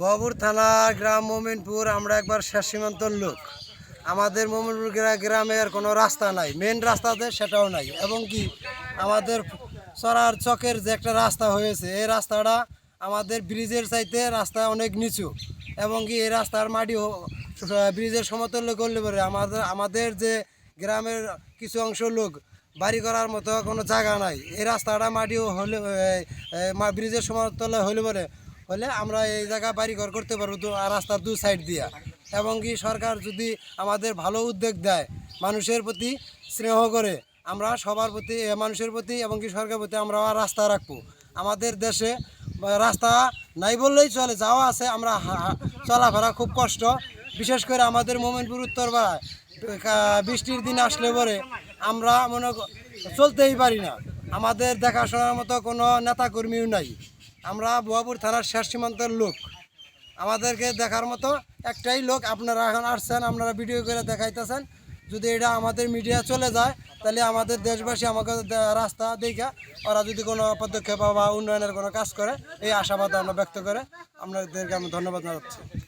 বহরপুর থানা গ্রাম মোমিনপুর। আমরা একবার শেষ সীমান্তর লোক। আমাদের মোমিনপুর গ্রামের কোনো রাস্তা নাই, মেন রাস্তাতে সেটাও নাই। এবং কি আমাদের চড়ার চকের যে একটা রাস্তা হয়েছে, এই রাস্তাটা আমাদের ব্রিজের চাইতে রাস্তা অনেক নিচু। এবং কি এই রাস্তার মাটি ব্রিজের সমতুল্য করলে পরে আমাদের যে গ্রামের কিছু অংশ লোক বাড়ি করার মতো কোনো জায়গা নাই। এই রাস্তাটা মাটিও হলে ব্রিজের সমতুল্য হলে আমরা এই জায়গা বাড়ি ঘর করতে পারবো রাস্তার দু সাইড দিয়া। এবং কি সরকার যদি আমাদের ভালো উদ্যোগ দেয়, মানুষের প্রতি স্নেহ করে, আমরা সবার প্রতি মানুষের প্রতি এবং কি সরকারের প্রতি আমরা রাস্তা রাখবো। আমাদের দেশে রাস্তা নাই বললেই চলে, যাওয়া আছে, আমরা চলাফেরা খুব কষ্ট। বিশেষ করে আমাদের মোমিনপুর উত্তরপাড়ায় বৃষ্টির দিন আসলে পরে আমরা চলতেই পারি না। আমাদের দেখাশোনার মতো কোনো নেতাকর্মীও নাই। আমরা বহরপুর থানার শেষ সীমান্তের লোক। আমাদেরকে দেখার মতো একটাই লোক। আপনারা এখন আসছেন, আপনারা ভিডিও করে দেখাইতেছেন। যদি এটা আমাদের মিডিয়া চলে যায়, তাহলে আমাদের দেশবাসী আমাকে রাস্তা দেখা ওরা যদি কোনো পদক্ষেপ বা উন্নয়নের কোনো কাজ করে, এই আশাবাদ আমরা ব্যক্ত করে আপনাদেরকে আমি ধন্যবাদ জানাচ্ছি।